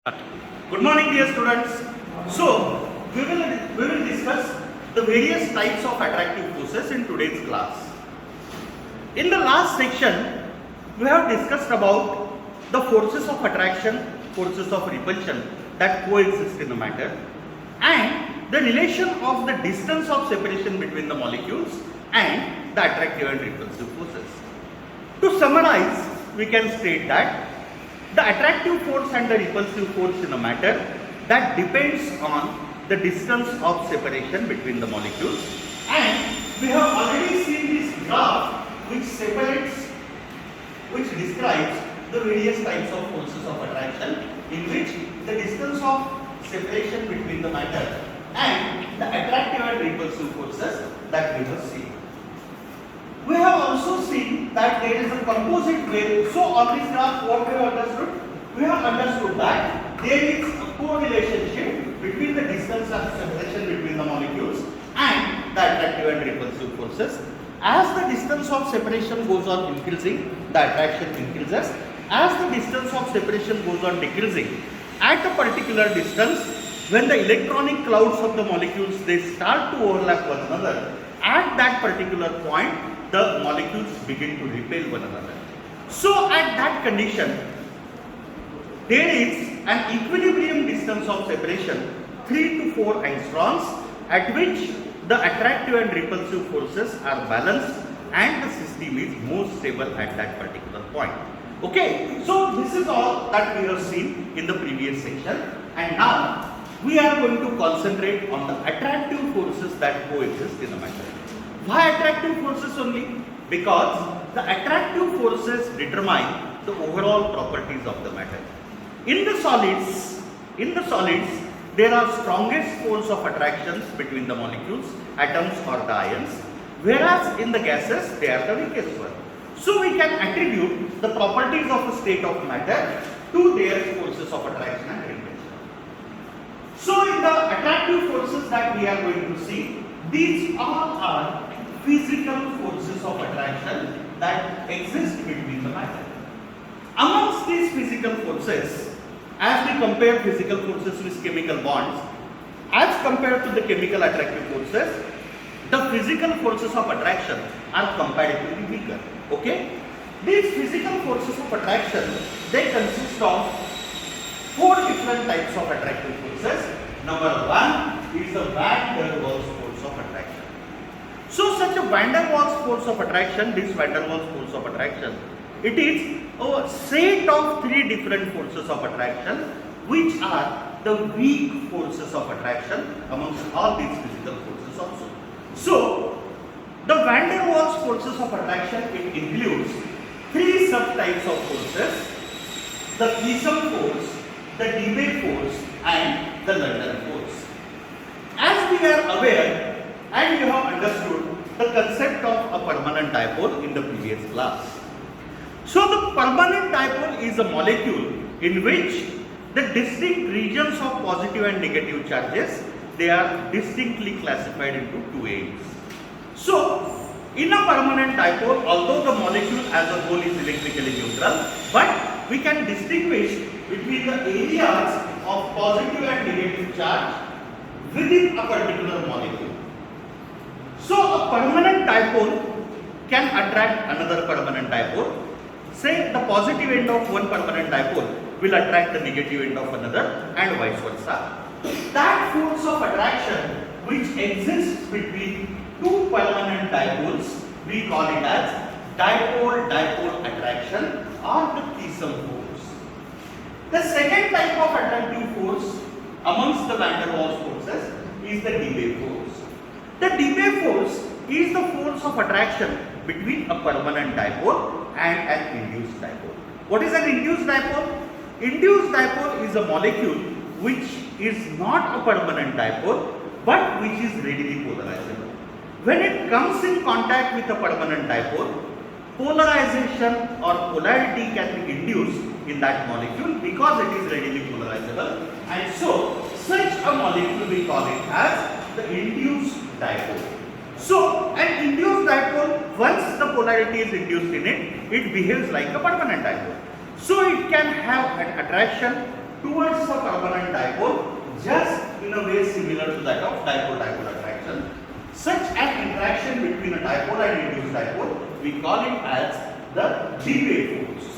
Good morning, dear students. So, we will discuss the various types of attractive forces in today's class. In the last section, we have discussed about the forces of attraction, forces of repulsion that coexist in the matter, and the relation of the distance of separation between the molecules and the attractive and repulsive forces. To summarize, we can state that the attractive force and the repulsive force in a matter that depends on the distance of separation between the molecules, and we have already seen this graph which describes the various types of forces of attraction in which the distance of separation between the matter and the attractive and repulsive forces that we have seen. We have also seen that there is a composite wave. So on this graph, what we have understood? We have understood that there is a co-relationship between the distance of separation between the molecules and the attractive and repulsive forces. As the distance of separation goes on increasing, the attraction increases. As the distance of separation goes on decreasing, at a particular distance, when the electronic clouds of the molecules they start to overlap one another, at that particular point, the molecules begin to repel one another. So at that condition, there is an equilibrium distance of separation 3 to 4 angstroms at which the attractive and repulsive forces are balanced and the system is more stable at that particular point. Okay, so this is all that we have seen in the previous section, and now we are going to concentrate on the attractive forces that coexist in the matter. Why attractive forces only? Because the attractive forces determine the overall properties of the matter. In the solids, there are strongest force of attractions between the molecules, atoms or the ions, whereas in the gases, they are the weakest one. So we can attribute the properties of a state of matter to their forces of attraction and repulsion. So in the attractive forces that we are going to see, these all are physical forces of attraction that exist between the matter. Amongst these physical forces, as we compare physical forces with chemical bonds, as compared to the chemical attractive forces, the physical forces of attraction are comparatively weaker. Okay? These physical forces of attraction, they consist of 4 different types of attractive forces. Number 1 is the van der Waals force of attraction. So such a van der Waals force of attraction, this van der Waals force of attraction, it is a set of 3 different forces of attraction which are the weak forces of attraction amongst all these physical forces also. So the van der Waals forces of attraction, it includes 3 subtypes of forces: the Thiessen force, the Debye force and the London force. As we are aware, and you have understood the concept of a permanent dipole in the previous class. So the permanent dipole is a molecule in which the distinct regions of positive and negative charges, they are distinctly classified into 2 areas. So in a permanent dipole, although the molecule as a whole is electrically neutral, but we can distinguish between the areas of positive and negative charge within a particular molecule. So a permanent dipole can attract another permanent dipole. Say the positive end of one permanent dipole will attract the negative end of another and vice versa. That force of attraction which exists between 2 permanent dipoles, we call it as dipole-dipole attraction or the Thiessen force. The second type of attractive force amongst the van der Waals forces is the Debye force. The Debye force is the force of attraction between a permanent dipole and an induced dipole. What is an induced dipole? Induced dipole is a molecule which is not a permanent dipole but which is readily polarizable. When it comes in contact with a permanent dipole, polarization or polarity can be induced in that molecule because it is readily polarizable, and so such a molecule we call it as the induced dipole. So an induced dipole, once the polarity is induced in it, it behaves like a permanent dipole. So it can have an attraction towards the permanent dipole, just in a way similar to that of dipole-dipole attraction. Such an interaction between a dipole and induced dipole, we call it as the D-wave force.